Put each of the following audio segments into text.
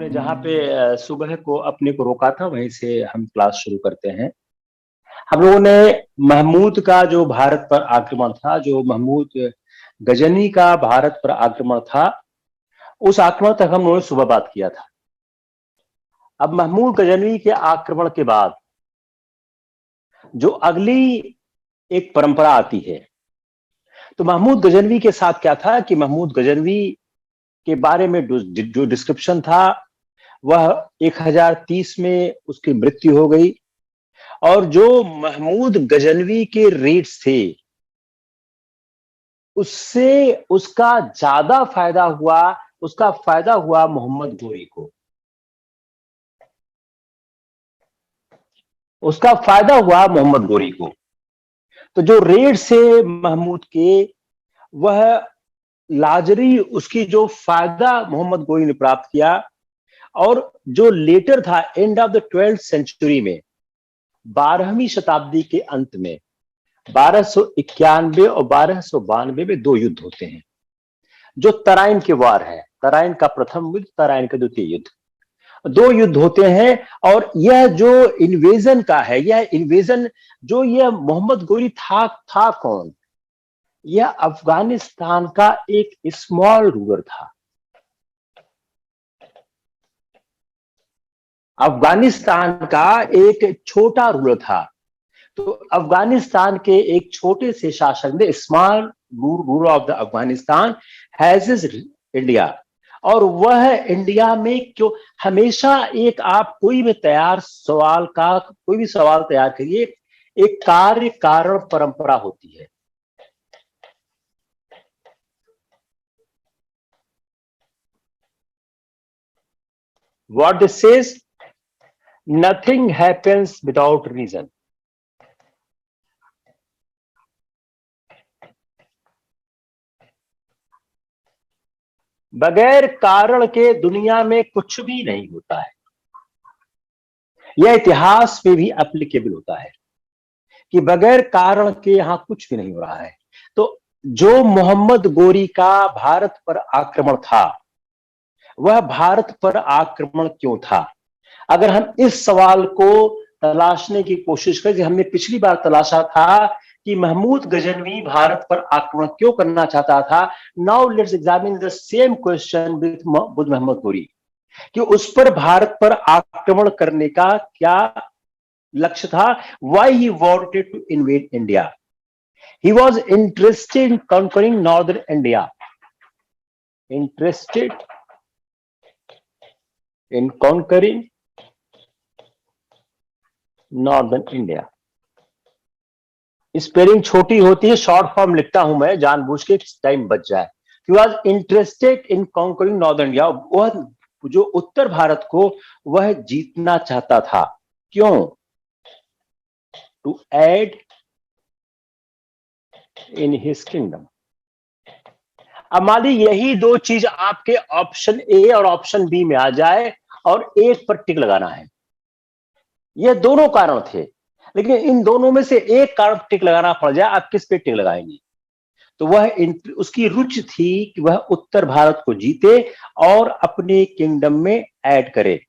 हमने जहाँ पे सुबह को अपने को रोका था वहीं से हम क्लास शुरू करते हैं। हम लोगों ने महमूद का जो भारत पर आक्रमण था, जो महमूद गजनी का भारत पर आक्रमण था, उस आक्रमण तक हम लोगों ने सुबह बात किया था। अब महमूद गजनवी के आक्रमण के बाद जो अगली एक परंपरा आती है, तो महमूद गजनवी के साथ क्या था कि महमूद गजनवी के बारे में जो डिस्क्रिप्शन था वह 1030 में उसकी मृत्यु हो गई। और जो महमूद गजनवी के रेट्स थे उससे उसका ज्यादा फायदा हुआ, उसका फायदा हुआ मोहम्मद गोरी को। उसका फायदा हुआ मोहम्मद गोरी को। तो जो रेड से महमूद के, वह लाजरी उसकी जो फायदा मोहम्मद गोरी ने प्राप्त किया। और जो लेटर था end of the 12th century में, 12वीं शताब्दी के अंत में 1291 और 1292 में दो युद्ध होते हैं, जो तराइन के वार है। तराइन का प्रथम युद्ध, तराइन का द्वितीय युद्ध, दो युद्ध होते हैं। और यह जो इन्वेजन का है, यह इन्वेजन जो यह मोहम्मद गोरी था कौन? यह अफगानिस्तान का एक स्मॉल रूलर था। अफगानिस्तान का एक छोटा रूलर था। तो अफगानिस्तान के एक छोटे से शासक ने, small ruler of the Afghanistan has is India. और वह इंडिया में क्यों हमेशा एक, आप कोई भी सवाल तैयार करिए, एक कार्य कारण परंपरा होती है। What this says, nothing happens without reason. बगैर कारण के दुनिया में कुछ भी नहीं होता है। यह इतिहास में भी एप्लीकेबल होता है कि बगैर कारण के यहां कुछ भी नहीं हो रहा है। तो जो मोहम्मद गोरी का भारत पर आक्रमण था, वह भारत पर आक्रमण क्यों था? अगर हम इस सवाल को तलाशने की कोशिश करें, हमने पिछली बार तलाशा था कि महमूद गजनवी भारत पर आक्रमण क्यों करना चाहता था। Now let's examine the same question with Mohammad Ghori, कि उस पर भारत पर आक्रमण करने का क्या लक्ष्य था। Why he wanted to invade India? He was interested in conquering northern India, interested in conquering northern India. Spelling छोटी होती है, शॉर्ट फॉर्म लिखता हूं मैं जानबूझ के, टाइम बच जाए। ही was interested in conquering northern India. वह जो उत्तर भारत को वह जीतना चाहता था। क्यों? To add in his kingdom. अब मान ली यही दो चीज आपके ऑप्शन ए और ऑप्शन बी में आ जाए और एक पर टिक लगाना है। ये दोनों कारण थे, लेकिन इन दोनों में से एक कारण टिक लगाना पड़ जाए, आप किस पे टिक लगाएंगे? तो वह उसकी रुचि थी कि वह उत्तर भारत को जीते और अपने किंगडम में ऐड करे।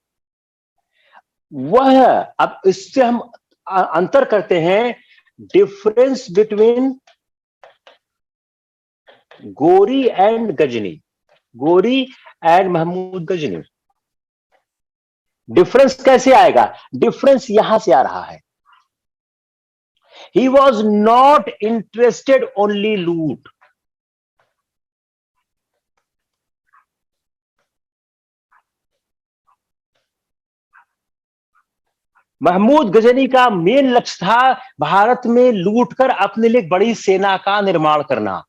वह, अब इससे हम अंतर करते हैं, डिफरेंस बिटवीन गोरी एंड गजनी, गोरी एंड महमूद गजनी। डिफरेंस कैसे आएगा? डिफरेंस यहां से आ रहा है। He was not interested only लूट। महमूद गजनी का मेन लक्ष्य था भारत में लूटकर अपने लिए बड़ी सेना का निर्माण करना।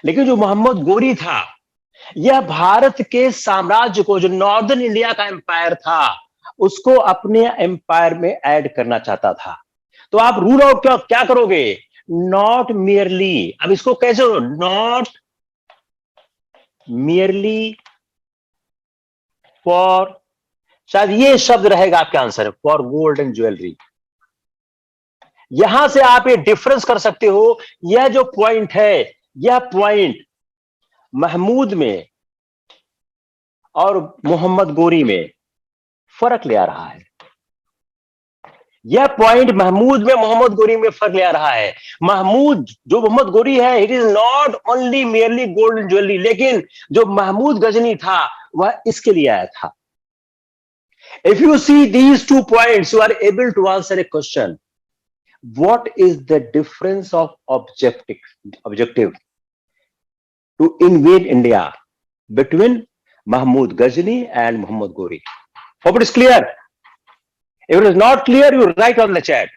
लेकिन जो मोहम्मद गोरी था, यह भारत के साम्राज्य को, जो नॉर्दर्न इंडिया का एम्पायर था, उसको अपने एम्पायर में ऐड करना चाहता था। तो आप रूल आउट क्या करोगे? Not merely. अब इसको कैसे? नॉट मियरली फॉर, शायद ये शब्द रहेगा आपके answer, for gold and jewellery. यहां से आप ये डिफरेंस कर सकते हो। यह जो पॉइंट है, यह पॉइंट महमूद में और मोहम्मद गोरी में फर्क ले आ रहा है। यह पॉइंट महमूद में मोहम्मद गोरी में फर्क ले आ रहा है। महमूद जो मोहम्मद गोरी है, it is not only merely gold jewellery, लेकिन जो महमूद गजनी था वह इसके लिए आया था। If you see these 2 points, you are able to answer a question. What is the difference of objective to invade India between Mahmud Ghazni and Muhammad Ghori? Hope it is clear. If it is not clear, you write on the chat.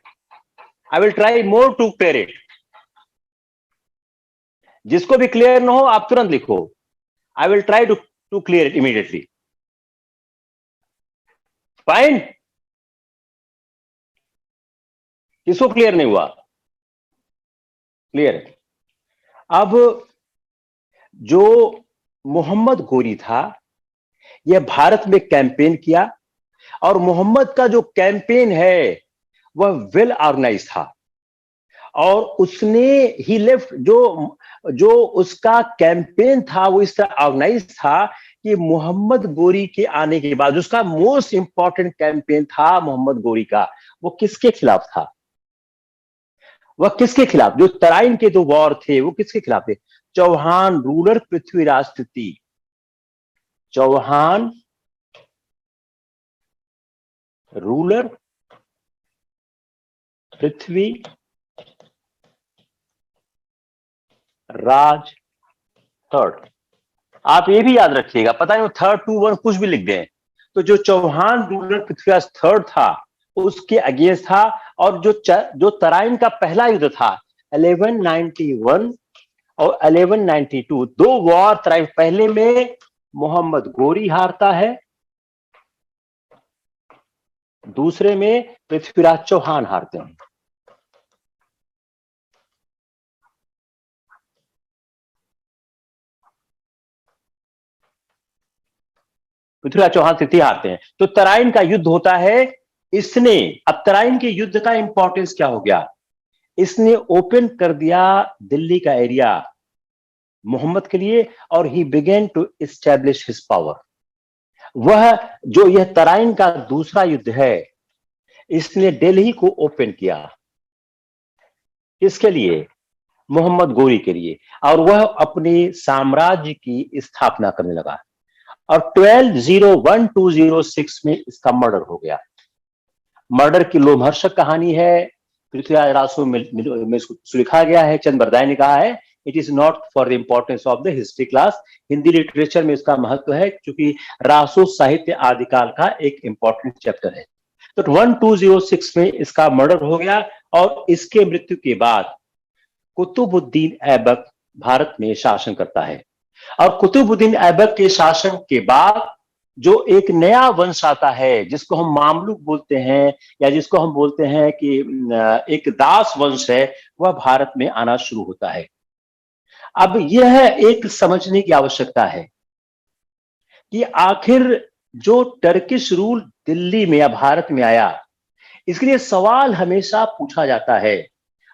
I will try more to clear it. जिसको भी clear ना हो आप तुरंत लिखो. I will try to clear it immediately. Fine. किसको clear नहीं हुआ? क्लियर. अब जो मोहम्मद गोरी था यह भारत में कैंपेन किया, और मोहम्मद का जो कैंपेन है वह वेल ऑर्गेनाइज था, और उसने ही लेफ्ट जो उसका कैंपेन था वो इस तरह ऑर्गेनाइज था कि मोहम्मद गोरी के आने के बाद उसका मोस्ट इंपॉर्टेंट कैंपेन था मोहम्मद गोरी का, वो किसके खिलाफ था? वह किसके खिलाफ? जो तराइन के 2 वॉर थे वो किसके खिलाफ थे? चौहान रूलर पृथ्वीराज तृतीय. Chauhan ruler Prithvi Raj third. आप ये भी याद रखिएगा, पता नहीं 3, 2, 1 कुछ भी लिख दें, तो जो चौहान रूलर पृथ्वीराज थर्ड था उसके अगेंस्ट था, और जो तराइन का पहला युद्ध था 1191 और 1192, 2 वॉर तराइन. पहले में मोहम्मद गोरी हारता है, दूसरे में पृथ्वीराज चौहान हारते हैं. पृथ्वीराज चौहान तृतीय हारते हैं. तो तराइन का युद्ध होता है. इसने अब तराइन के युद्ध का इंपॉर्टेंस क्या हो गया? इसने ओपन कर दिया दिल्ली का एरिया मोहम्मद के लिए, और he began to establish his power. वह जो यह तराइन का दूसरा युद्ध है, इसने दिल्ली को ओपन किया. किसके लिए? मोहम्मद गोरी के लिए. और वह अपने साम्राज्य की स्थापना करने लगा, और 1201-206 में इसका मर्डर हो गया. मर्डर की लोमहर्षक कहानी है, पृथ्वीराज रासो में इसको लिखा गया है. चंद बरदाई ने कहा है it is not for the importance of the history class. Hindi literature में इसका महत्व है क्योंकि रासो साहित्य आदिकाल का एक इंपॉर्टेंट चैप्टर है. तो 1206 में इसका मर्डर हो गया, और इसके मृत्यु के बाद कुतुबुद्दीन ऐबक भारत में शासन करता है. और कुतुबुद्दीन ऐबक के शासन के बाद जो एक नया वंश आता है जिसको हम मामलुक बोलते हैं, या जिसको हम बोलते हैं कि एक दास वंश है, वह भारत में आना शुरू होता है. अब यह एक समझने की आवश्यकता है कि आखिर जो टर्किश रूल दिल्ली में या भारत में आया, इसके लिए सवाल हमेशा पूछा जाता है,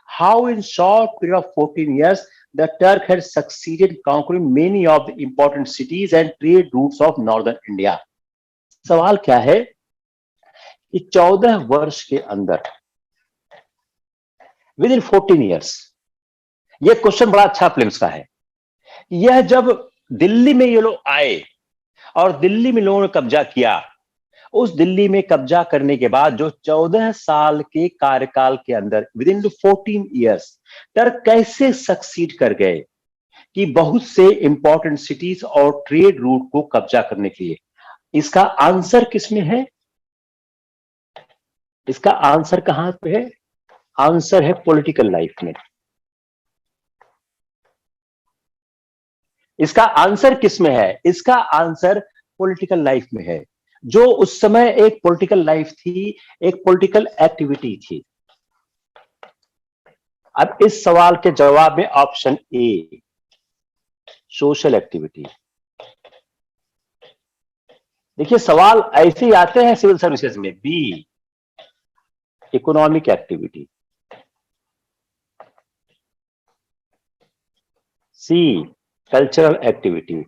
how in short period of 14 years the Turk had succeeded conquering many of the important cities and trade routes of northern India. सवाल क्या है कि 14 वर्ष के अंदर, विद इन 14 years, यह क्वेश्चन बड़ा अच्छा फिल्म्स का है. यह जब दिल्ली में ये लोग आए और दिल्ली में लोगों ने कब्जा किया, उस दिल्ली में कब्जा करने के बाद जो 14 साल के कार्यकाल के अंदर, विद इन 14 years, टर्क कैसे सक्सीड कर गए कि बहुत से इंपॉर्टेंट सिटीज और ट्रेड रूट को कब्जा करने के लिए. इसका आंसर किसमें है? इसका आंसर कहां पे है? आंसर है पॉलिटिकल लाइफ में. इसका आंसर किसमें है? इसका आंसर पॉलिटिकल लाइफ में है. जो उस समय एक पॉलिटिकल लाइफ थी, एक पॉलिटिकल एक्टिविटी थी. अब इस सवाल के जवाब में ऑप्शन ए, सोशल एक्टिविटी. देखिए सवाल ऐसे ही आते हैं सिविल सर्विसेज में. B, economic activity. C, cultural activity.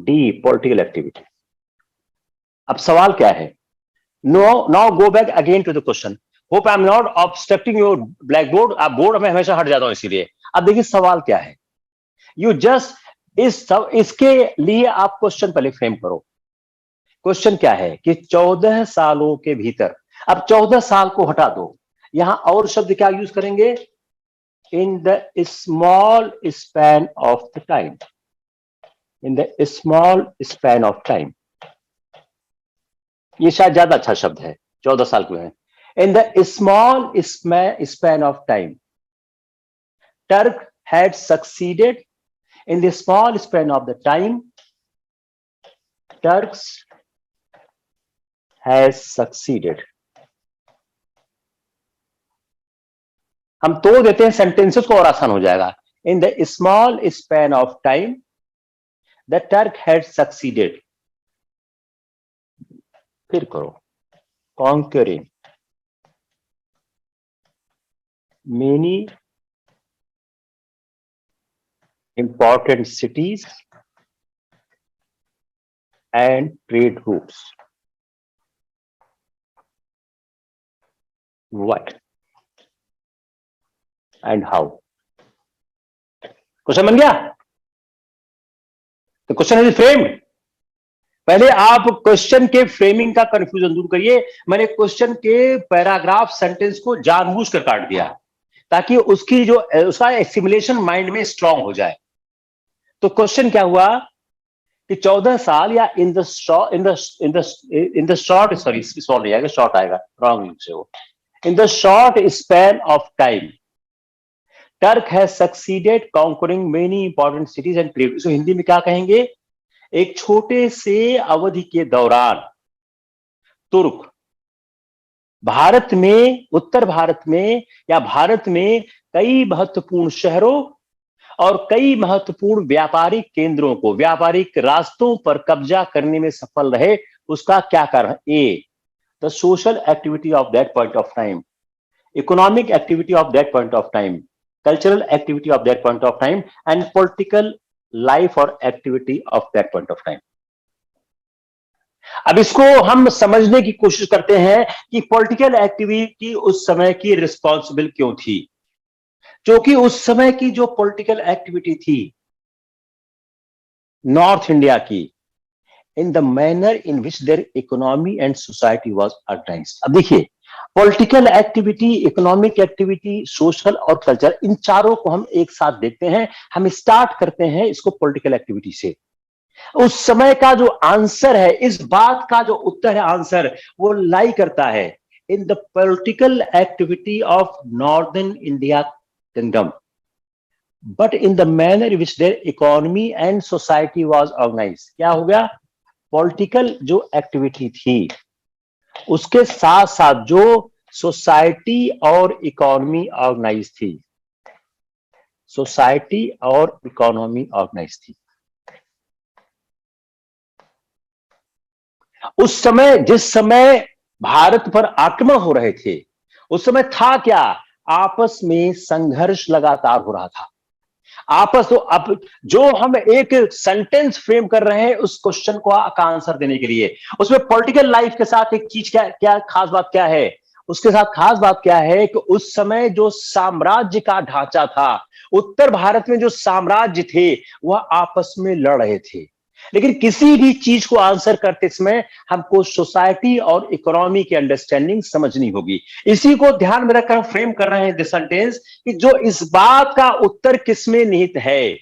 D political activity. अब सवाल क्या है? Now go back again to the question. Hope I am not obstructing your black board. आप बोर्ड में हमेशा हट जाता हूं इसीलिए। अब देखिए सवाल क्या है। यू जस्ट इसके लिए आप क्वेश्चन पहले फ्रेम करो। क्वेश्चन क्या है कि 14 सालों के भीतर, अब 14 साल को हटा दो, यहां और शब्द क्या यूज करेंगे? इन the small span of the time. In the small span of time, ये शायद ज्यादा अच्छा शब्द है 14 साल के हैं। In the small span of time Turk had succeeded. In the small span of the time Turks has succeeded. हम तो देते हैं सेंटेंसेस को और आसान हो जाएगा। In the small span of time the Turk had succeeded. फिर करो, conquering many important cities and trade routes. What and how? Question बन गया? तो क्वेश्चन इज फ्रेम्ड। पहले आप क्वेश्चन के फ्रेमिंग का कंफ्यूजन दूर करिए। मैंने क्वेश्चन के पैराग्राफ सेंटेंस को जानबूझकर काट दिया ताकि उसकी जो उसका एसिमुलेशन माइंड में स्ट्रांग हो जाए। तो क्वेश्चन क्या हुआ कि 14 साल या in the short sorry short नहीं आएगा, शॉर्ट आएगा, रॉन्ग से वो। In the short span of time Turk has succeeded conquering many important cities and trade. इसको हिंदी में क्या कहेंगे? एक छोटे से अवधि के दौरान तुर्क भारत में, उत्तर भारत में या भारत में कई महत्वपूर्ण शहरों और कई महत्वपूर्ण व्यापारिक केंद्रों को, व्यापारिक रास्तों पर कब्जा करने में सफल रहे। उसका क्या कारण? A, the social activity of that point of time, economic activity of that point of time, cultural activity of that point of time and political life और activity of that point of time. अब इसको हम समझने की कोशिश करते हैं कि पॉलिटिकल एक्टिविटी उस समय की रिस्पॉन्सिबल क्यों थी। क्योंकि उस समय की जो पॉलिटिकल एक्टिविटी थी नॉर्थ इंडिया की, in the manner in which there economy and society was organised. अब देखिए, political activity, economic activity, social और कल्चर, इन चारों को हम एक साथ देखते हैं। हम स्टार्ट करते हैं इसको पॉलिटिकल एक्टिविटी से। उस समय का जो आंसर है, इस बात का जो उत्तर है, आंसर वो लाई करता है in the political activity of northern India kingdom, but in the manner which there economy and society was organised. क्या हो गया? पॉलिटिकल जो एक्टिविटी थी उसके साथ साथ जो सोसाइटी और इकोनॉमी ऑर्गेनाइज थी, सोसाइटी और इकोनॉमी ऑर्गेनाइज थी। उस समय, जिस समय भारत पर आक्रमण हो रहे थे, उस समय था क्या? आपस में संघर्ष लगातार हो रहा था। आपस तो अब जो हम एक सेंटेंस फ्रेम कर रहे हैं उस क्वेश्चन को का आंसर देने के लिए, उसमें पॉलिटिकल लाइफ के साथ एक चीज क्या क्या खास बात क्या है? उसके साथ खास बात क्या है कि उस समय जो साम्राज्य का ढांचा था, उत्तर भारत में जो साम्राज्य थे वह आपस में लड़ रहे थे। लेकिन किसी भी चीज को आंसर करते समय हमको सोसाइटी और इकोनॉमी की अंडरस्टैंडिंग समझनी होगी। इसी को ध्यान में रखकर फ्रेम कर रहे हैं दिस सेंटेंस कि जो इस बात का उत्तर किसमें निहित है,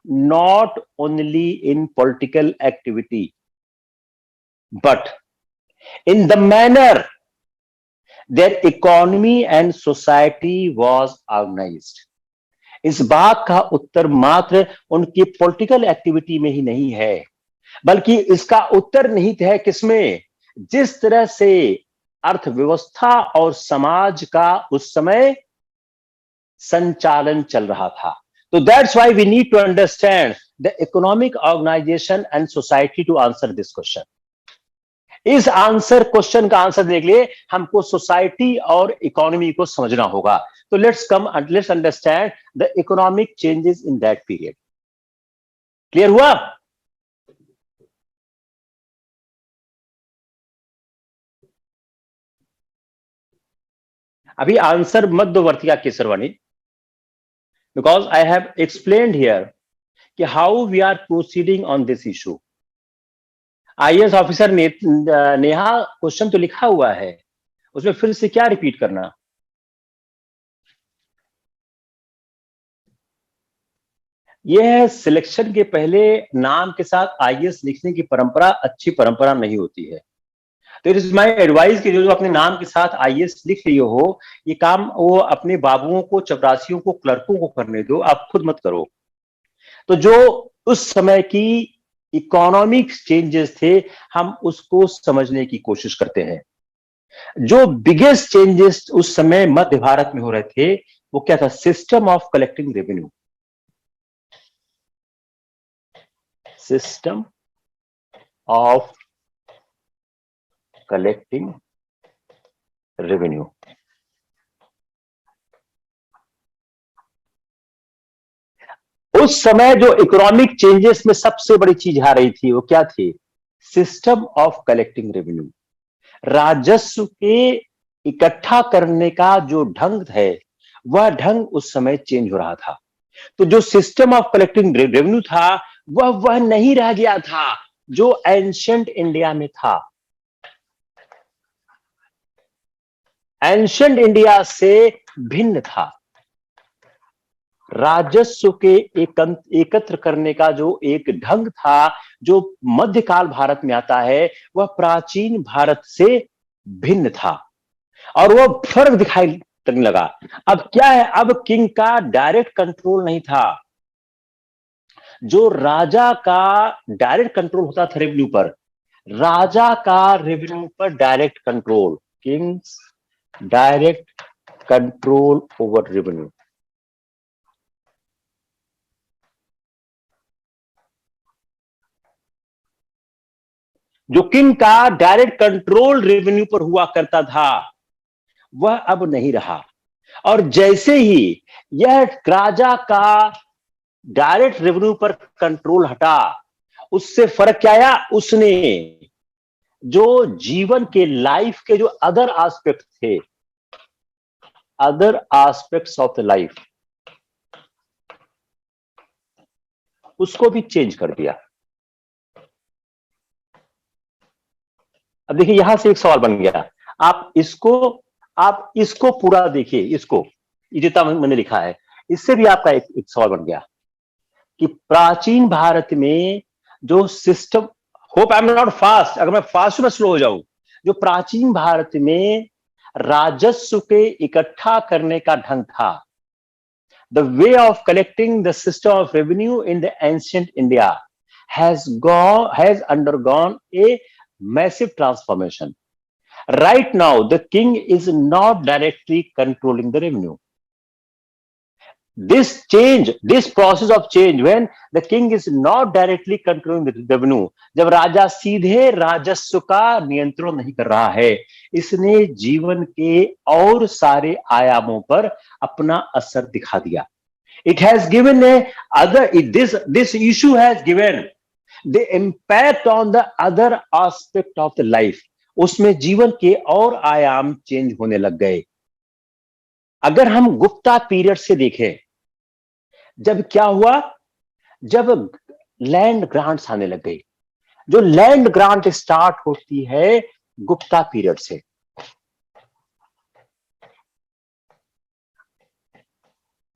not only in political activity but in the manner there economy and society was organised. इस बात का उत्तर मात्र उनकी पॉलिटिकल एक्टिविटी में ही नहीं है, बल्कि इसका उत्तर निहित है किसमें? जिस तरह से अर्थव्यवस्था और समाज का उस समय संचालन चल रहा था। तो that's why we need to understand the economic organisation and society to answer this question. इस आंसर क्वेश्चन का आंसर देने के लिए हमको सोसाइटी और इकोनॉमी को समझना होगा। तो let's understand the economic changes in that period. Clear हुआ? अभी आंसर मत दो Vartika Kesarwani, because I have explained here कि how we are proceeding on this issue. IAS officer Neha, question तो लिखा हुआ है, उसमें फिर से क्या रिपीट करना। यह सिलेक्शन के पहले नाम के साथ आईएएस लिखने की परंपरा अच्छी परंपरा नहीं होती है। तो इट इज माई एडवाइस कि जो अपने नाम के साथ आईएएस लिख रही हो, ये काम वो अपने बाबुओं को, चपरासियों को, क्लर्कों को करने दो, आप खुद मत करो। तो जो उस समय की इकोनॉमिक चेंजेस थे, हम उसको समझने की कोशिश करते हैं। जो बिगेस्ट चेंजेस उस समय मध्य भारत में हो रहे थे, वो क्या था? System of collecting revenue. System of collecting revenue. उस समय जो इकोनॉमिक चेंजेस में सबसे बड़ी चीज आ रही थी, वो क्या थी? System of collecting revenue. राजस्व के इकट्ठा करने का जो ढंग है, वह ढंग उस समय चेंज हो रहा था। तो जो सिस्टम ऑफ कलेक्टिंग रेवेन्यू था, वह नहीं रह गया था जो एंशिएंट इंडिया में था। एंशिएंट इंडिया से भिन्न था। राजस्व के एकत्र करने का जो एक ढंग था, जो मध्यकाल भारत में आता है, वह प्राचीन भारत से भिन्न था, और वह फर्क दिखाई देने लगा। अब क्या है? अब किंग का डायरेक्ट कंट्रोल नहीं था। जो राजा का डायरेक्ट कंट्रोल होता था रेवेन्यू पर, राजा का रेवेन्यू पर direct control, Kings direct control over revenue. जो किंग का डायरेक्ट कंट्रोल रेवेन्यू पर हुआ करता था, वह अब नहीं रहा। और जैसे ही यह राजा का डायरेक्ट रेवेन्यू पर कंट्रोल हटा, उससे फर्क क्या आया? उसने जो जीवन के, लाइफ के जो अदर एस्पेक्ट थे, other aspects of the life, उसको भी चेंज कर दिया। अब देखिए, यहां से एक सवाल बन गया। आप इसको पूरा देखिए, इसको, ये जितना मैंने लिखा है, इससे भी आपका एक सवाल बन गया कि प्राचीन भारत में जो system, hope I am not fast, अगर मैं फास्ट में स्लो हो जाऊं, जो प्राचीन भारत में राजस्व के इकट्ठा करने का ढंग था, the way of collecting the system of revenue in the ancient India has undergone a massive transformation. Right now, the king is not directly controlling the revenue. This process of change, when the king is not directly controlling the revenue, जब राजा सीधे राजस्व का नियंत्रण नहीं कर रहा है, इसने जीवन के और सारे आयामों पर अपना असर दिखा दिया। It has given this issue has given the impact on the other aspect of the life. उसमें जीवन के और आयाम चेंज होने लग गए। अगर हम गुप्ता पीरियड से देखें, जब क्या हुआ? जब लैंड ग्रांट्स आने लग गई। जो लैंड ग्रांट स्टार्ट होती है गुप्ता पीरियड से।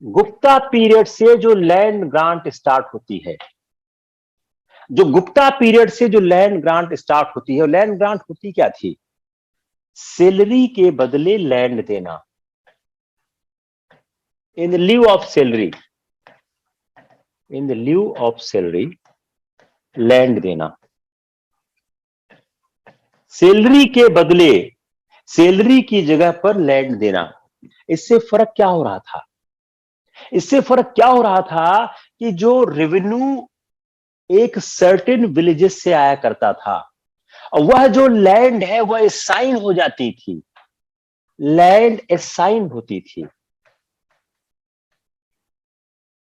गुप्ता पीरियड से जो लैंड ग्रांट स्टार्ट होती है, जो गुप्ता पीरियड से जो लैंड ग्रांट स्टार्ट होती है, लैंड ग्रांट होती क्या थी? सैलरी के बदले लैंड देना, in the lieu of salary, in the lieu of salary land देना। सैलरी के बदले, सैलरी की जगह पर लैंड देना। इससे फर्क क्या हो रहा था? इससे फर्क क्या हो रहा था कि जो रेवेन्यू एक सर्टेन विलेजेस से आया करता था, वह जो लैंड है वह असाइन हो जाती थी, लैंड असाइन होती थी।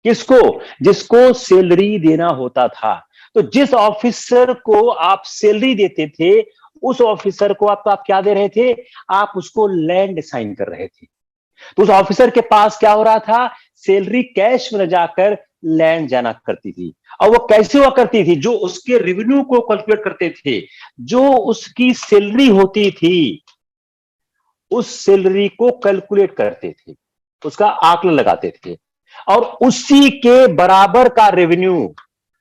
किसको? जिसको सैलरी देना होता था। तो जिस ऑफिसर को आप सैलरी देते थे, उस ऑफिसर को आप क्या दे रहे थे? आप उसको लैंड असाइन कर रहे थे। तो उस ऑफिसर के पास क्या हो रहा था, सैलरी कैश में न जाकर लैंड जाना करती थी। और वो कैसे हुआ करती थी, जो उसके रेवेन्यू को कैलकुलेट करते थे, जो उसकी सैलरी होती थी उस सैलरी को कैलकुलेट करते थे, उसका आकलन लगाते थे, और उसी के बराबर का रेवेन्यू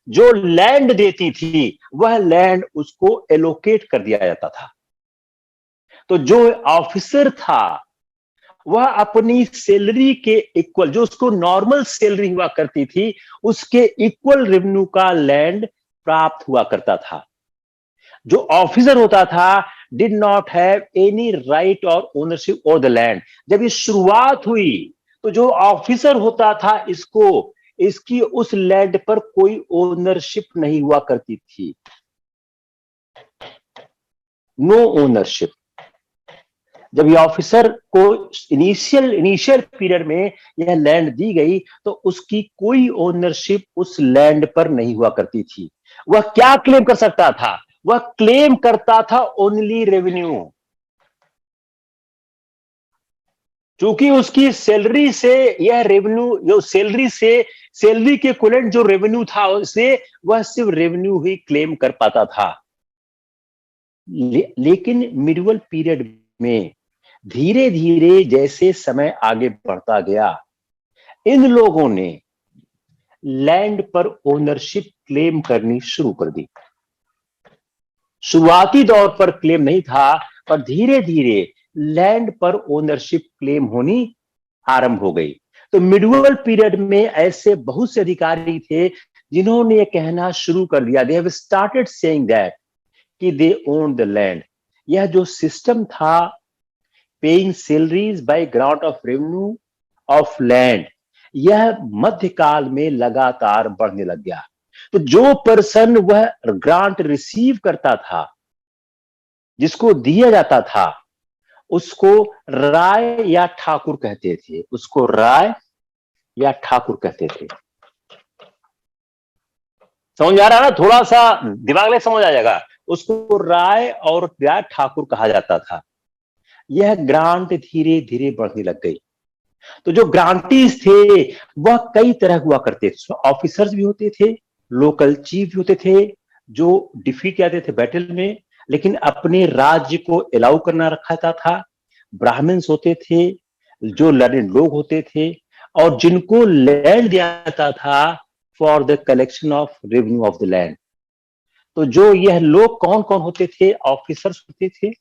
जो लैंड देती थी वह लैंड उसको एलोकेट कर दिया जाता था। तो जो ऑफिसर था वह अपनी सैलरी के इक्वल, जो उसको नॉर्मल सैलरी हुआ करती थी, उसके इक्वल रेवेन्यू का लैंड प्राप्त हुआ करता था। जो ऑफिसर होता था did not have any right और ओनरशिप ओवर द लैंड। जब ये शुरुआत हुई तो जो ऑफिसर होता था इसकी उस लैंड पर कोई ओनरशिप नहीं हुआ करती थी, नो ओनरशिप। जब ये ऑफिसर को इनिशियल पीरियड में यह लैंड दी गई तो उसकी कोई ओनरशिप उस लैंड पर नहीं हुआ करती थी। वह क्या क्लेम कर सकता था, वह क्लेम करता था ओनली रेवेन्यू। क्योंकि उसकी सैलरी से यह रेवेन्यू, जो सैलरी के इक्विवेलेंट जो रेवेन्यू था उससे वह सिर्फ रेवेन्यू ही क्लेम कर पाता था। लेकिन मिडिवल पीरियड में धीरे धीरे जैसे समय आगे बढ़ता गया, इन लोगों ने लैंड पर ओनरशिप क्लेम करनी शुरू कर दी। शुरुआती दौर पर क्लेम नहीं था, पर धीरे धीरे लैंड पर ओनरशिप क्लेम होनी आरंभ हो गई। तो मिडिवल पीरियड में ऐसे बहुत से अधिकारी थे जिन्होंने यह कहना शुरू कर दिया, they have started saying that कि दे ओन द लैंड। यह जो सिस्टम था paying salaries bye grant of revenue of land, यह मध्यकाल में लगातार बढ़ने लग गया। तो जो पर्सन वह ग्रांट रिसीव करता था, जिसको दिया जाता था, उसको राय या ठाकुर कहते थे, उसको राय या ठाकुर कहते थे। समझ आ रहा है ना, थोड़ा सा दिमाग में समझ आ जाएगा। उसको राय और या ठाकुर कहा जाता था। यह ग्रांट धीरे धीरे बढ़ने लग गई। तो जो ग्रांटीज थे वह कई तरह हुआ करते थे, ऑफिसर्स भी होते थे, लोकल चीफ भी होते थे, जो डिफीट जाते थे बैटल में लेकिन अपने राज्य को अलाउ करना रखा था। ब्राह्मण्स होते थे, जो लर्निड लोग होते थे, और जिनको लैंड दिया जाता था for the collection of revenue of the land. तो जो यह लोग कौन कौन होते थे, ऑफिसर्स होते थे,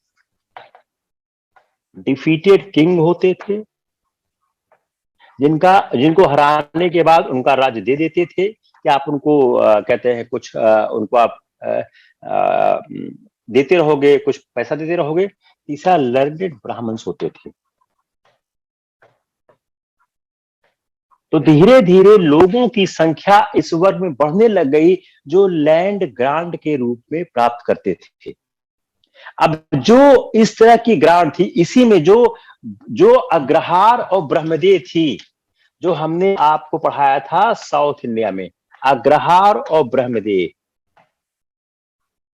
डिफीटेड किंग होते थे, जिनको हराने के बाद उनका राज्य दे देते थे, कि आप उनको कहते हैं कुछ उनको आप देते रहोगे, कुछ पैसा देते रहोगे। तीसरा लर्नेड ब्राह्मण्स होते थे। तो धीरे धीरे लोगों की संख्या इस वर्ग में बढ़ने लग गई जो लैंड ग्रांट के रूप में प्राप्त करते थे। अब जो इस तरह की ग्रांट थी, इसी में जो अग्रहार और ब्रह्मदेव थी, जो हमने आपको पढ़ाया था साउथ इंडिया में, अग्रहार और ब्रह्मदेव,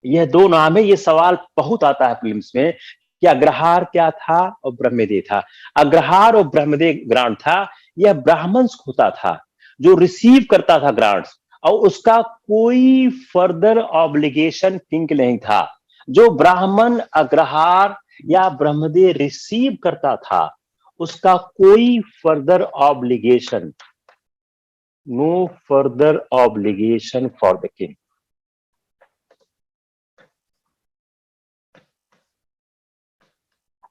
यह दो नाम है। ये सवाल बहुत आता है प्रीलिम्स में कि अग्रहार क्या था और ब्रह्मदेव था। अग्रहार और ब्रह्मदेव ग्रांट था, यह ब्राह्मण्स होता था जो रिसीव करता था ग्रांट्स, और उसका कोई फर्दर ऑब्लिगेशन किंग नहीं था। जो ब्राह्मण अग्रहार या ब्रह्मदेव रिसीव करता था उसका कोई further obligation, no further obligation for the king.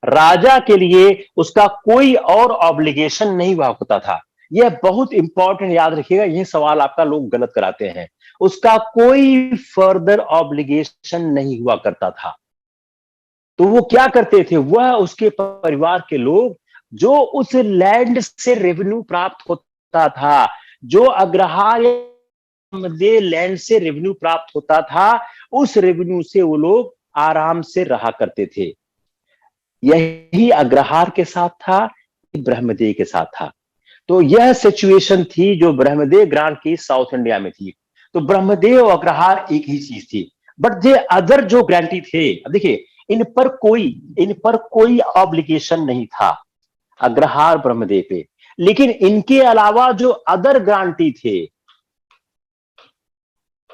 राजा के लिए उसका कोई और ऑब्लिगेशन नहीं हुआ होता था। यह बहुत इंपॉर्टेंट, याद रखिएगा, यह सवाल आपका लोग गलत कराते हैं। उसका कोई फर्दर ऑब्लिगेशन नहीं हुआ करता था। तो वो क्या करते थे, वह उसके परिवार के लोग जो उस लैंड से रेवेन्यू प्राप्त होता था, जो अग्रहार लैंड से रेवेन्यू प्राप्त होता था, उस रेवेन्यू से वो लोग आराम से रहा करते थे। यही अग्रहार के साथ था, ब्रह्मदेव के साथ था। तो यह सिचुएशन थी जो ब्रह्मदेव ग्रांट की साउथ इंडिया में थी। तो ब्रह्मदेव और अग्रहार एक ही चीज थी। बट जे अदर जो ग्रांटी थे, अब देखिए, इन पर कोई ऑब्लिगेशन नहीं था। अग्रहार ब्रह्मदेव पे। लेकिन इनके अलावा जो अदर ग्रांटी थे,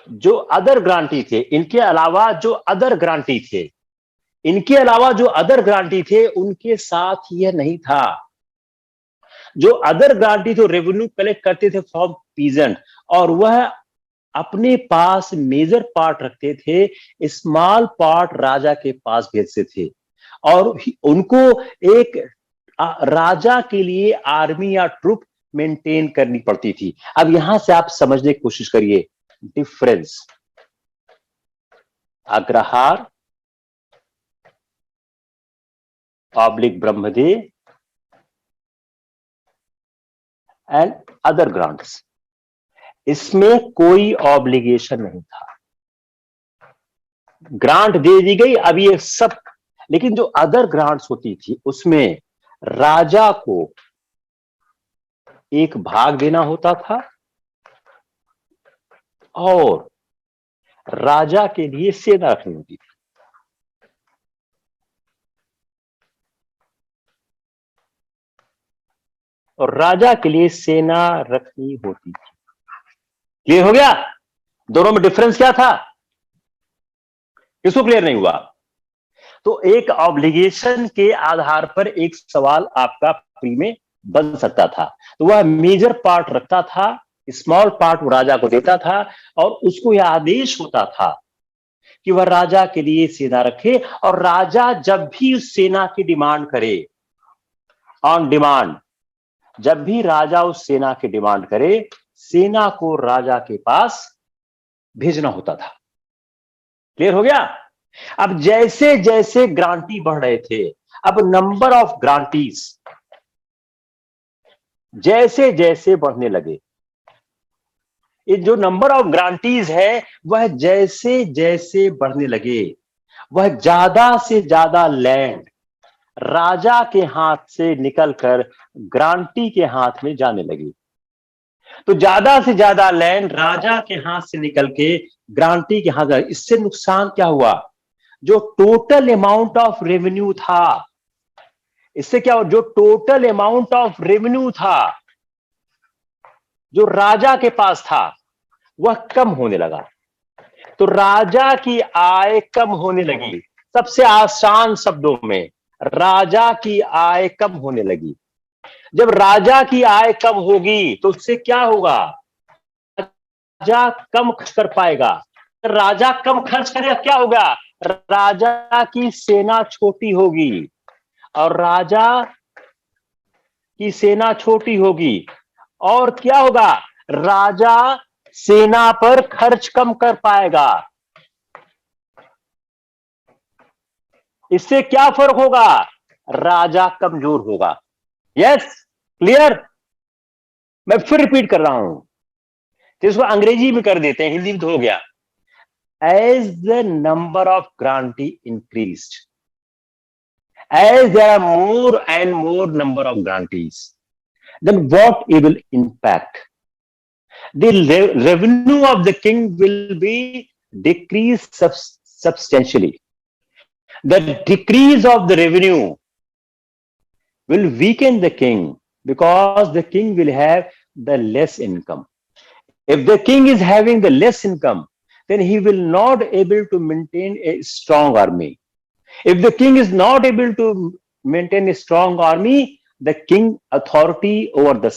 जो अदर ग्रांटी थे, इनके अलावा जो अदर ग्रांटी थे, इनके अलावा जो अदर ग्रांटी थे, उनके साथ यह नहीं था। जो अदर ग्रांटी थे रेवेन्यू कलेक्ट करते थे फ्रॉम पीजेंट, और वह अपने पास मेजर पार्ट रखते थे, स्मॉल पार्ट राजा के पास भेजते थे, और उनको एक राजा के लिए आर्मी या ट्रुप मेंटेन करनी पड़ती थी। अब यहां से आप समझने की कोशिश करिए डिफरेंस अग्रहार ऑब्लिक ब्रह्मदेव एंड अदर ग्रांट्स। इसमें कोई ऑब्लिगेशन नहीं था, ग्रांट दे दी गई, अब ये सब। लेकिन जो अदर ग्रांट्स होती थी उसमें राजा को एक भाग देना होता था, और राजा के लिए सेना रखनी होती थी। और राजा के लिए सेना रखनी होती थी। क्लियर हो गया? दोनों में डिफरेंस क्या था? किसको क्लियर नहीं हुआ? तो एक ऑब्लिगेशन के आधार पर एक सवाल आपका प्री में बन सकता था। तो वह मेजर पार्ट रखता था, स्मॉल पार्ट वो राजा को देता था, और उसको यह आदेश होता था कि वह राजा के लिए सेना रखे, और राजा जब भी उस सेना की डिमांड करे, ऑन डिमांड, जब भी राजा उस सेना की डिमांड करे, सेना को राजा के पास भेजना होता था। क्लियर हो गया? अब जैसे जैसे ग्रांटी बढ़ रहे थे, अब नंबर ऑफ ग्रांटीज जैसे जैसे बढ़ने लगे, ये जो नंबर ऑफ ग्रांटीज है वह जैसे जैसे बढ़ने लगे, वह ज्यादा से ज्यादा लैंड राजा के हाथ से निकलकर ग्रांटी के हाथ में जाने लगी। तो ज्यादा से ज्यादा लैंड राजा के हाथ से निकल के ग्रांटी के हाथ, इससे नुकसान क्या हुआ? जो टोटल अमाउंट ऑफ रेवेन्यू था, इससे क्या हुआ? जो टोटल अमाउंट ऑफ रेवेन्यू था जो राजा के पास था, वह कम होने लगा। तो राजा की आय कम होने लगी। सबसे आसान शब्दों में, राजा की आय कम होने लगी। जब राजा की आय कम होगी तो उससे क्या होगा? राजा कम खर्च कर पाएगा। राजा कम खर्च करेगा, क्या होगा? राजा की सेना छोटी होगी, और राजा की सेना छोटी होगी, और क्या होगा? राजा सेना पर खर्च कम कर पाएगा। इससे क्या फर्क होगा? राजा कमजोर होगा। Yes, clear? मैं फिर रिपीट कर रहा हूं, जिसको अंग्रेजी में कर देते हैं, हिंदी में तो हो गया। As the number of grantee increased, as there are more and more number of grantees, then what it will impact? The revenue of the king will be decreased substantially. The decrease of the revenue will weaken the king, because the king will have the less income. If the king is having the less income, then he will not able to maintain a strong army. If the king is not able to maintain a strong army, the king authority over the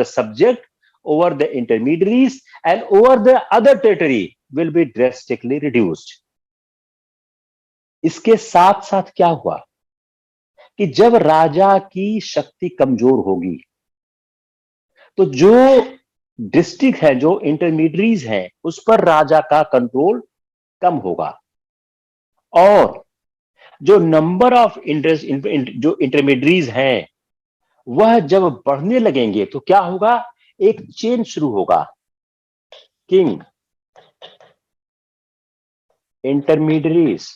subject, over the intermediaries, and over the other territory will be drastically reduced. इसके साथ साथ क्या हुआ कि जब राजा की शक्ति कमजोर होगी, तो जो डिस्ट्रिक्ट है, जो इंटरमीडिएरीज हैं, उस पर राजा का कंट्रोल कम होगा, और जो नंबर ऑफ जो इंटरमीडिएरीज हैं वह जब बढ़ने लगेंगे तो क्या होगा? एक चेन शुरू होगा, किंग, इंटरमीडिएरीज,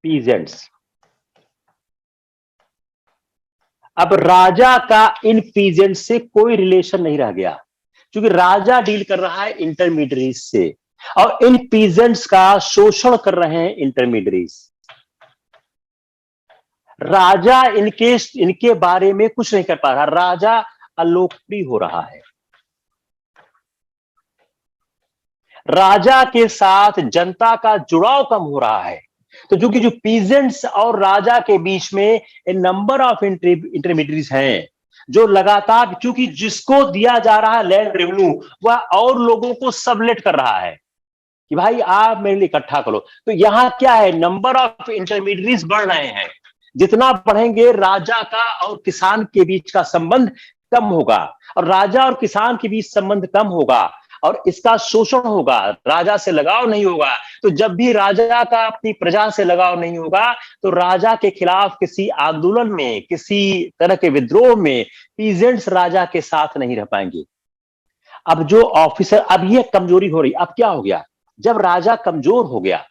पीजेंट्स। अब राजा का इन पीजेंट से कोई रिलेशन नहीं रह गया, क्योंकि राजा डील कर रहा है इंटरमीडिएरीज से, और इन पीजेंट्स का शोषण कर रहे हैं इंटरमीडिएरीज। राजा इनके बारे में कुछ नहीं कर पा रहा, राजा अलोकप्रिय हो रहा है, राजा के साथ जनता का जुड़ाव कम हो रहा है। तो जो पीजेंट्स और राजा के बीच में नंबर ऑफ इंटरमीडिएट्स हैं, जो लगातार, क्योंकि जिसको दिया जा रहा है लैंड रेवेन्यू, वह और लोगों को सबलेट कर रहा है कि भाई आप मेरे लिए इकट्ठा करो। तो यहां क्या है, नंबर ऑफ इंटरमीडिएट्स बढ़ रहे हैं, जितना बढ़ेंगे राजा का और किसान के बीच का संबंध कम होगा, और राजा और किसान के बीच संबंध कम होगा और इसका शोषण होगा, राजा से लगाव नहीं होगा। तो जब भी राजा का अपनी प्रजा से लगाव नहीं होगा, तो राजा के खिलाफ किसी आंदोलन में, किसी तरह के विद्रोह में पीजेंट्स राजा के साथ नहीं रह पाएंगे। अब जो ऑफिसर, अब ये कमजोरी हो रही, अब क्या हो गया, जब राजा कमजोर हो गया,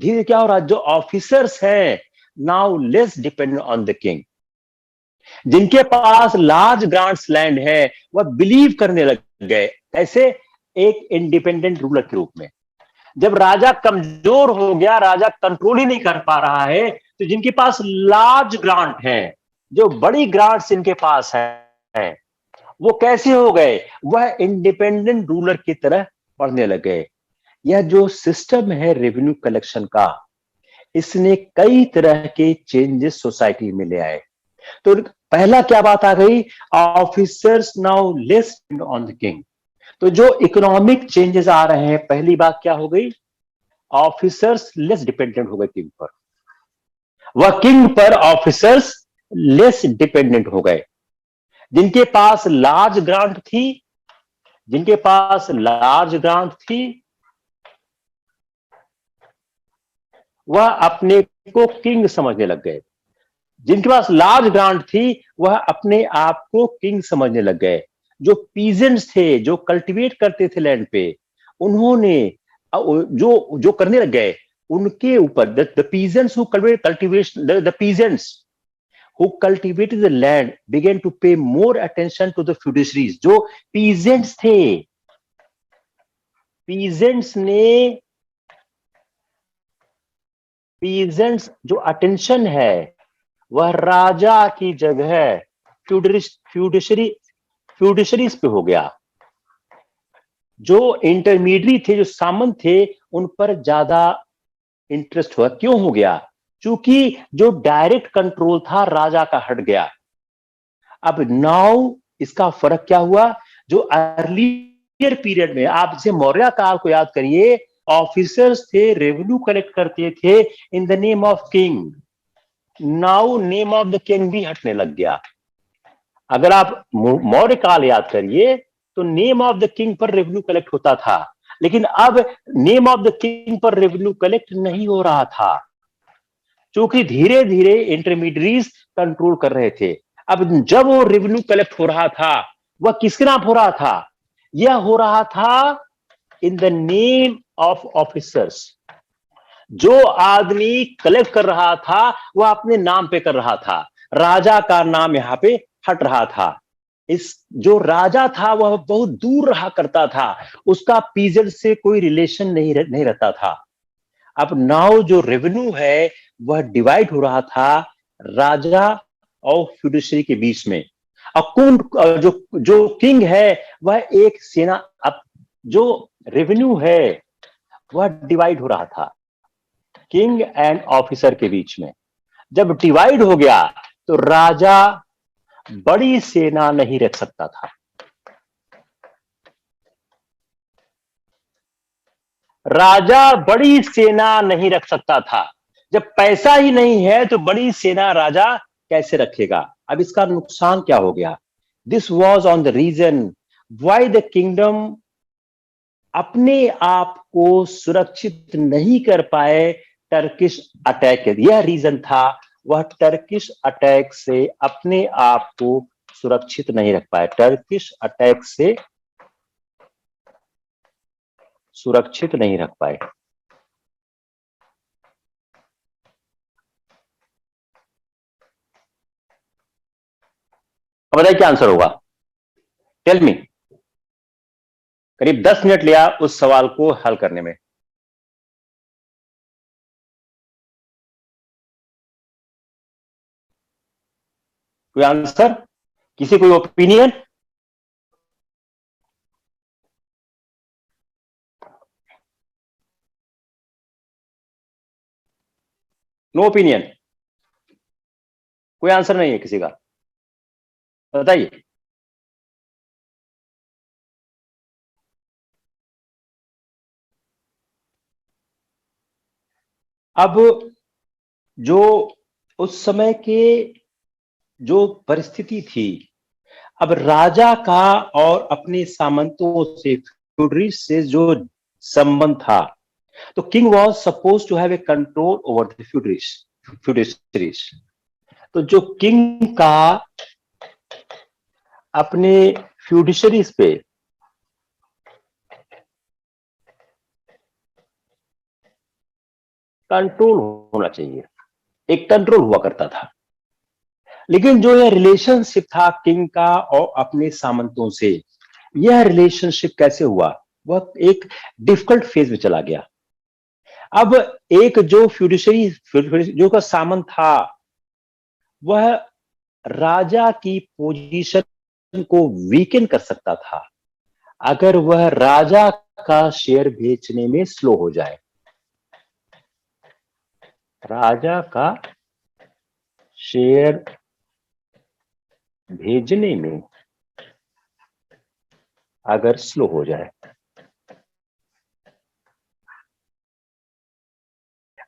धीरे क्या हो रहा, जो ऑफिसर्स हैं now less dependent on the king, जिनके पास लार्ज ग्रांट्स लैंड है, वह बिलीव करने लग गए, ऐसे एक इंडिपेंडेंट रूलर के रूप में। जब राजा कमजोर हो गया, राजा कंट्रोल ही नहीं कर पा रहा है, तो जिनके पास लार्ज ग्रांट है, जो बड़ी ग्रांट्स इनके पास है, वो कैसे हो गए, वह इंडिपेंडेंट रूलर की तरह पढ़ने लगे। यह जो सिस्टम है रेवेन्यू कलेक्शन का, इसने कई तरह के चेंजेस सोसाइटी में ले आए। तो पहला क्या बात आ गई, officers now less on the king. तो जो इकोनॉमिक चेंजेस आ रहे हैं, पहली बात क्या हो गई, ऑफिसर्स लेस डिपेंडेंट हो गए किंग पर, वह किंग पर ऑफिसर्स लेस डिपेंडेंट हो गए। जिनके पास लार्ज ग्रांट थी, जिनके पास लार्ज ग्रांट थी, वह अपने को किंग समझने लग गए। जिनके पास लार्ज ग्रांट थी, वह अपने आप को किंग समझने लग गए। जो पीजेंट्स थे, जो कल्टीवेट करते थे लैंड पे, उन्होंने जो जो करने लग गए, उनके ऊपर the peasants who cultivation, the peasants who cultivated the land began to pay more attention to the feudatories। जो पीजेंट्स थे, पीजेंट्स ने, पीजेंट्स जो अटेंशन है, वह राजा की जगह फ्यूडिशरी फ्यूडिशरीज पे हो गया। जो इंटरमीडिएट थे, जो सामंत थे, उन पर ज्यादा इंटरेस्ट हुआ। क्यों हो गया, क्योंकि जो डायरेक्ट कंट्रोल था राजा का हट गया। अब नाउ इसका फर्क क्या हुआ, जो अर्लियर पीरियड में, आप जैसे मौर्य काल को याद करिए, ऑफिसर्स थे, रेवेन्यू कलेक्ट करते थे in the name of king. Now name of the king भी हटने लग गया। अगर आप मौर्य काल याद करिए, तो नेम ऑफ द किंग पर रेवेन्यू कलेक्ट होता था, लेकिन अब नेम ऑफ द किंग पर रेवेन्यू कलेक्ट नहीं हो रहा था, क्योंकि धीरे धीरे इंटरमीडिएट्स कंट्रोल कर रहे थे। अब जब वो रेवेन्यू कलेक्ट हो रहा था, वह किसके नाम हो रहा था, यह हो रहा था in the name of officers. जो आदमी कलेक्ट कर रहा था, वह अपने नाम पे कर रहा था, राजा का नाम यहां पे हट रहा था। इस जो राजा था वह बहुत दूर रहा करता था, उसका पीजेंट से कोई रिलेशन नहीं रहता था। अब नाउ जो रेवेन्यू है, वह डिवाइड हो रहा था राजा और फ्यूडिशरी के बीच में। अब कौन, जो किंग है, वह एक सेना, अब जो रेवेन्यू है वह डिवाइड हो रहा था किंग एंड ऑफिसर के बीच में। जब डिवाइड हो गया, तो राजा बड़ी सेना नहीं रख सकता था, राजा बड़ी सेना नहीं रख सकता था। जब पैसा ही नहीं है, तो बड़ी सेना राजा कैसे रखेगा। अब इसका नुकसान क्या हो गया, this was on the reason why the kingdom अपने आप को सुरक्षित नहीं कर पाए टर्किश अटैक। यह रीजन था, वह टर्किश अटैक से अपने आप को सुरक्षित नहीं रख पाए, टर्किश अटैक से सुरक्षित नहीं रख पाए। अब बताइए क्या आंसर होगा, टेल मी। करीब 10 मिनट लिया उस सवाल को हल करने में। कोई आंसर, किसी कोई ओपिनियन? नो ओपिनियन, कोई आंसर नहीं है किसी का, बताइए। अब जो उस समय के जो परिस्थिति थी, अब राजा का और अपने सामंतों से, फ्यूडरीज से जो संबंध था, तो king was suppose to have a control over the feudatories. तो जो किंग का अपने फ्यूडिशरीज पे कंट्रोल होना चाहिए, एक कंट्रोल हुआ करता था। लेकिन जो यह रिलेशनशिप था किंग का और अपने सामंतों से, यह रिलेशनशिप कैसे हुआ, वह एक डिफिकल्ट फेज में चला गया। अब एक जो फ्यूडिशरी जो का सामंत था, वह राजा की पोजीशन को वीकन कर सकता था अगर वह राजा का शेयर बेचने में स्लो हो जाए। राजा का शेयर भेजने में अगर स्लो हो जाए,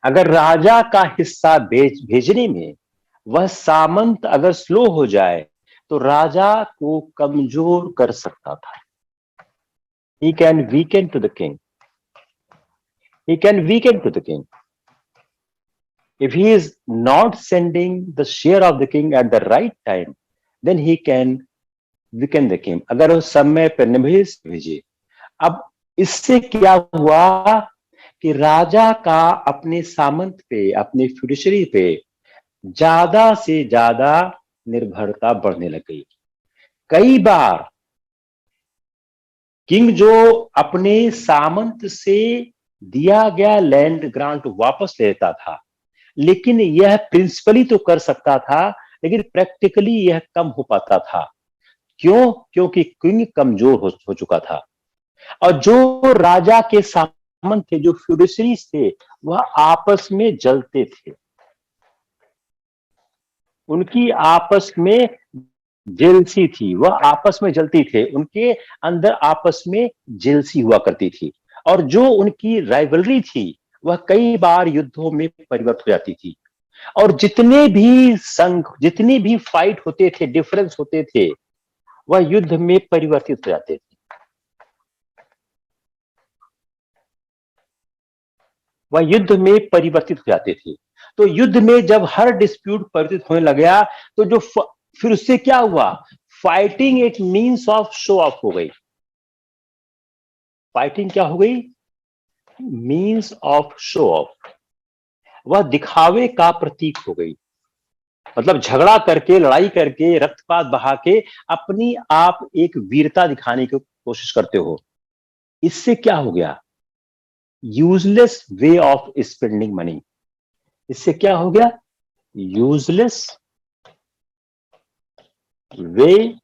अगर राजा का हिस्सा भेजने में वह सामंत अगर स्लो हो जाए, तो राजा को कमजोर कर सकता था। He can weaken to the king. He can weaken to the king. If he is not sending the share of the king at the right time, then he can weaken the king. अगर वो समय पर नहीं भेजे। अब इससे क्या हुआ कि राजा का अपने सामंत पे, अपने फ्यूडिशरी पे ज्यादा से ज्यादा निर्भरता बढ़ने लग गई। कई बार किंग जो अपने सामंत से दिया गया लैंड ग्रांट वापस लेता था, लेकिन यह प्रिंसिपली तो कर सकता था, लेकिन प्रैक्टिकली यह कम हो पाता था। क्यों? क्योंकि किंग कमजोर हो चुका था। और जो राजा के सामंत थे, जो फ्यूडिशरीज थे, वह आपस में जलते थे, उनकी आपस में जेलसी थी, वह आपस में जलती थे, उनके अंदर आपस में जेलसी हुआ करती थी। और जो उनकी राइवलरी थी, वह कई बार युद्धों में परिवर्तित हो जाती थी। और जितने भी संघ, जितने भी फाइट होते थे, डिफरेंस होते थे, वह युद्ध में परिवर्तित हो जाते थे। वह युद्ध में परिवर्तित हो जाते थे। तो युद्ध में जब हर डिस्प्यूट परिवर्तित होने लग गया, तो जो फिर उससे क्या हुआ, फाइटिंग एक मीन्स ऑफ शो ऑफ हो गई। फाइटिंग क्या हो गई? Means of show off. वह दिखावे का प्रतीक हो गई। मतलब झगड़ा करके, लड़ाई करके, रक्तपात बहा के अपनी आप एक वीरता दिखाने की कोशिश करते हो। इससे क्या हो गया? Useless way of spending money. इससे क्या हो गया? Useless way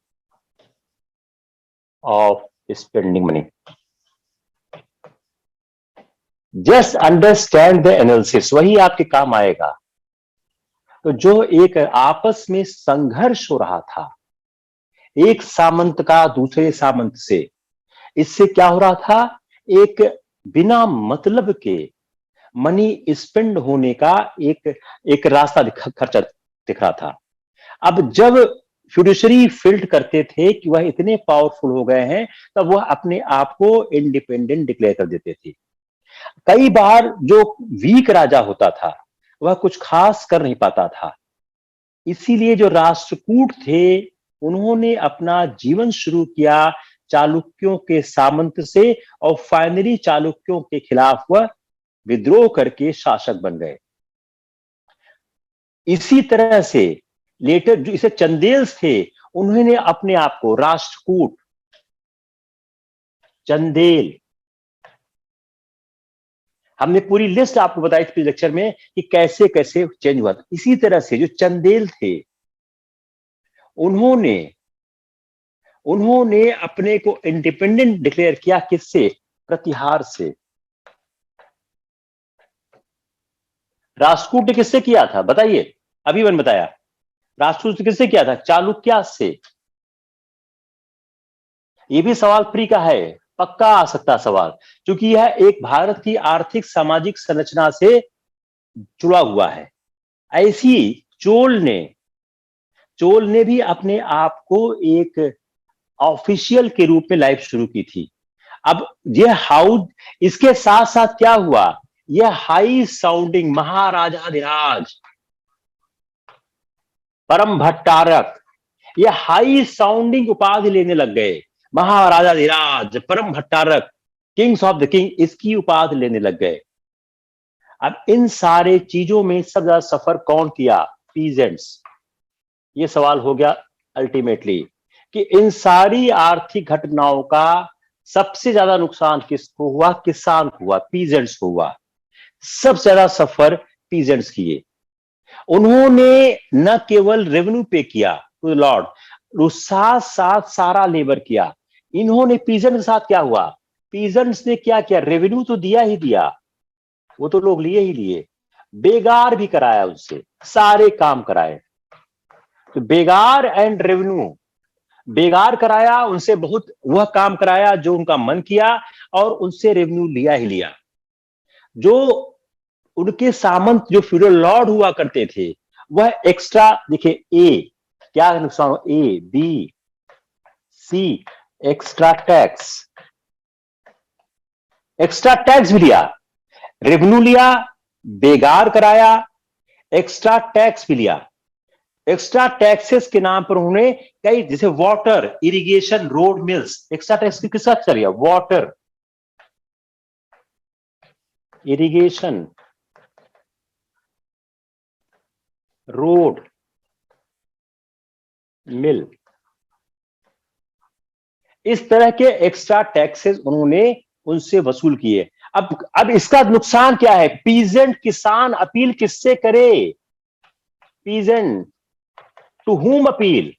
of spending money. Just understand the analysis, वही आपके काम आएगा। तो जो एक आपस में संघर्ष हो रहा था, एक सामंत का दूसरे सामंत से, इससे क्या हो रहा था? एक बिना मतलब के मनी स्पेंड होने का एक रास्ता खर्चा दिख रहा था। अब जब फ्यूडिशरी फील्ड करते थे कि वह इतने पावरफुल हो गए हैं, तब वह अपने आप को इंडिपेंडेंट डिक्लेयर कर देते थे। कई बार जो वीक राजा होता था, वह कुछ खास कर नहीं पाता था। इसीलिए जो राष्ट्रकूट थे, उन्होंने अपना जीवन शुरू किया चालुक्यों के सामंत से, और फाइनली चालुक्यों के खिलाफ वह विद्रोह करके शासक बन गए। इसी तरह से लेटर जो इसे चंदेल्स थे, उन्होंने अपने आप को राष्ट्रकूट, चंदेल, हमने पूरी लिस्ट आपको बताई थी लेक्चर में कि कैसे कैसे चेंज हुआ। इसी तरह से जो चंदेल थे, उन्होंने उन्होंने अपने को इंडिपेंडेंट डिक्लेयर किया, किससे? प्रतिहार से। राष्ट्रकूट ने किससे किया था बताइए? अभी मैंने बताया, राष्ट्रकूट ने किससे किया था? चालुक्य से। ये भी सवाल फ्री का है, पक्का आ सकता सवाल, क्योंकि यह एक भारत की आर्थिक सामाजिक संरचना से जुड़ा हुआ है। ऐसी चोल ने भी अपने आप को एक ऑफिशियल के रूप में लाइफ शुरू की थी। अब ये हाउस, इसके साथ साथ क्या हुआ, यह हाई साउंडिंग महाराजाधिराज परम भट्टारक, ये हाई साउंडिंग उपाधि लेने लग गए। महाराजाधिराज परम Bhattarak, Kings of the king, इसकी उपाधि लेने लग गए। अब इन सारे चीजों में सबसे ज्यादा सफर कौन किया? पीजेंट्स। ये सवाल हो गया अल्टीमेटली कि इन सारी आर्थिक घटनाओं का सबसे ज्यादा नुकसान किसको हुआ? किसान को हुआ, पीजेंट्स को हुआ। सबसे ज्यादा सफर पीजेंट्स किए। उन्होंने न केवल रेवेन्यू पे किया टू द लॉर्ड, साथ साथ सारा लेबर किया। इन्होंने पीजेंट के साथ क्या हुआ? पीजेंट्स ने क्या किया? रेवेन्यू तो दिया ही दिया, वो तो लोग लिए ही लिए, बेगार भी कराया, उनसे सारे काम कराए। तो बेगार एंड रेवेन्यू, बेगार कराया, उनसे बहुत वह काम कराया जो उनका मन किया, और उनसे रेवेन्यू लिया ही लिया। जो उनके सामंत, जो फ्यूडल लॉर्ड हुआ करते थे, वह एक्स्ट्रा, देखिए ए क्या नुकसान हो, A B C, extra tax भी लिया, रेवेन्यू लिया, बेगार कराया, एक्स्ट्रा टैक्स भी लिया। एक्स्ट्रा टैक्सेस के नाम पर उन्होंने कई, जैसे water, irrigation, road, mills, extra tax किसका चलिए? वाटर, इरिगेशन, रोड, मिल, इस तरह के एक्स्ट्रा टैक्सेस उन्होंने उनसे वसूल किए। अब इसका नुकसान क्या है? पीजेंट, किसान अपील किससे करे? Peasant to whom appeal?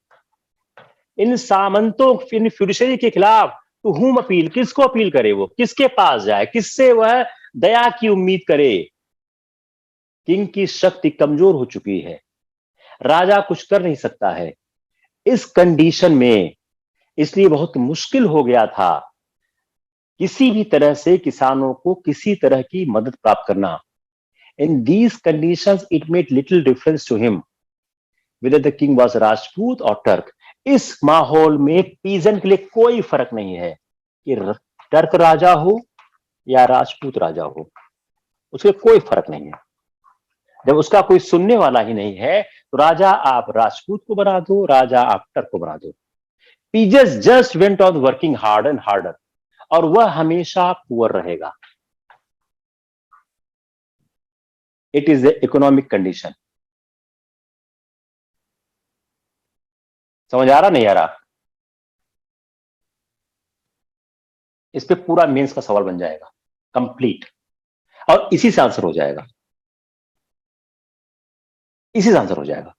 इन सामंतों, इन फ्यूडिशरी के खिलाफ टू हुम अपील? किसको अपील करे? वो किसके पास जाए? किससे वह दया की उम्मीद करे? किंग की शक्ति कमजोर हो चुकी है, राजा कुछ कर नहीं सकता है इस कंडीशन में। इसलिए बहुत मुश्किल हो गया था किसी भी तरह से किसानों को किसी तरह की मदद प्राप्त करना। In these conditions it made little difference to him whether the king was Rajput और टर्क। इस माहौल में पीजेंट के लिए कोई फर्क नहीं है कि टर्क राजा हो या राजपूत राजा हो, उसके कोई फर्क नहीं है। जब उसका कोई सुनने वाला ही नहीं है, तो राजा आप राजपूत को बना दो, राजा आप टर्क को बना दो। PJs just went on working hard and harder, और वह हमेशा पुअर रहेगा। It is the economic condition. समझ आ रहा नहीं आ रहा? इस पे पूरा मेंस का सवाल बन जाएगा कंप्लीट, और इसी से आंसर हो जाएगा, इसी से आंसर हो जाएगा।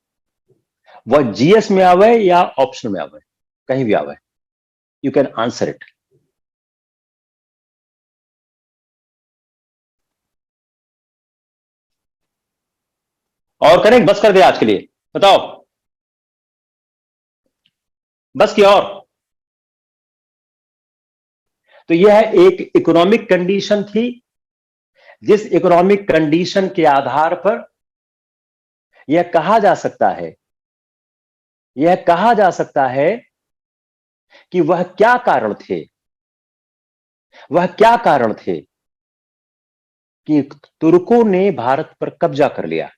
वह जीएस में आवे या ऑप्शन में आवे, कहीं भी आवे, यू कैन आंसर इट। और करें, बस कर दे आज के लिए, बताओ, बस की और? तो यह एक इकोनॉमिक कंडीशन थी, जिस इकोनॉमिक कंडीशन के आधार पर यह कहा जा सकता है, यह कहा जा सकता है कि वह क्या कारण थे, वह क्या कारण थे कि तुर्कों ने भारत पर कब्जा कर लिया।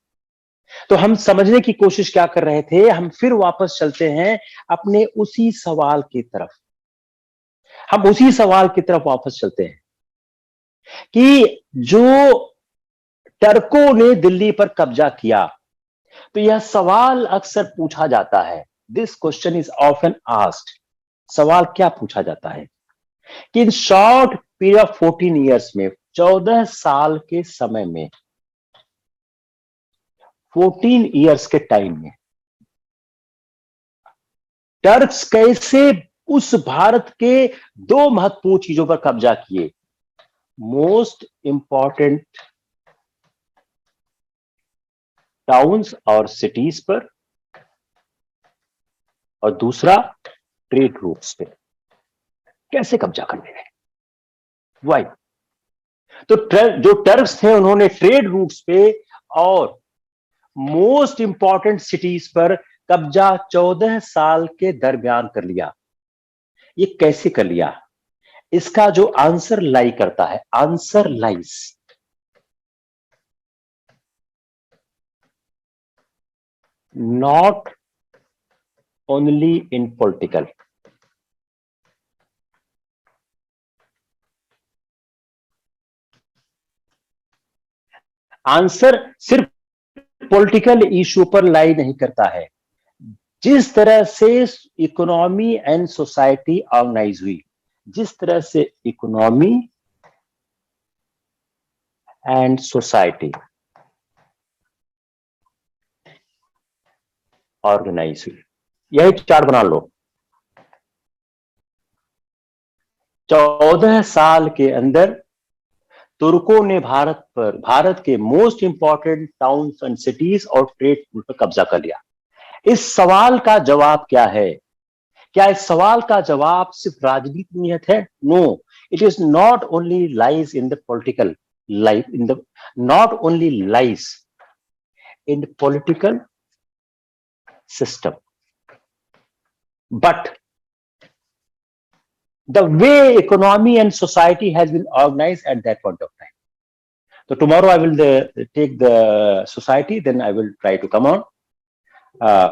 तो हम समझने की कोशिश क्या कर रहे थे? हम फिर वापस चलते हैं अपने उसी सवाल की तरफ, हम उसी सवाल की तरफ वापस चलते हैं कि जो टर्कों ने दिल्ली पर कब्जा किया, तो यह सवाल अक्सर पूछा जाता है, this question is often asked. सवाल क्या पूछा जाता है कि in short period of 14 years में, 14 साल के समय में, 14 ईयर्स के टाइम में, टर्क्स कैसे उस भारत के दो महत्वपूर्ण चीजों पर कब्जा किए, मोस्ट इंपॉर्टेंट टाउन्स और सिटीज पर, और दूसरा ट्रेड रूट्स पे कैसे कब्जा कर ले गए। वाई? तो जो टर्क्स थे उन्होंने ट्रेड रूट्स पे और मोस्ट इंपॉर्टेंट सिटीज पर कब्जा 14 साल के दरमियान कर लिया। ये कैसे कर लिया? इसका जो आंसर लाई करता है, answer lies not only in political, answer सिर्फ पॉलिटिकल इशू पर लाई नहीं करता है। जिस तरह से इकोनॉमी एंड सोसाइटी ऑर्गेनाइज हुई, जिस तरह से इकोनॉमी एंड सोसाइटी ऑर्गेनाइज हुई, यही चार्ट बना लो। 14 साल के अंदर तुर्कों ने भारत के most important towns and cities और ट्रेड पर कब्जा कर लिया। इस सवाल का जवाब क्या है? क्या इस सवाल का जवाब सिर्फ राजनीतिक नियत है? No, it is not only lies in the political life, in the not only lies in the political system, but the way economy and society has been organized at that point of time. So tomorrow I will take the society, then I will try to come on.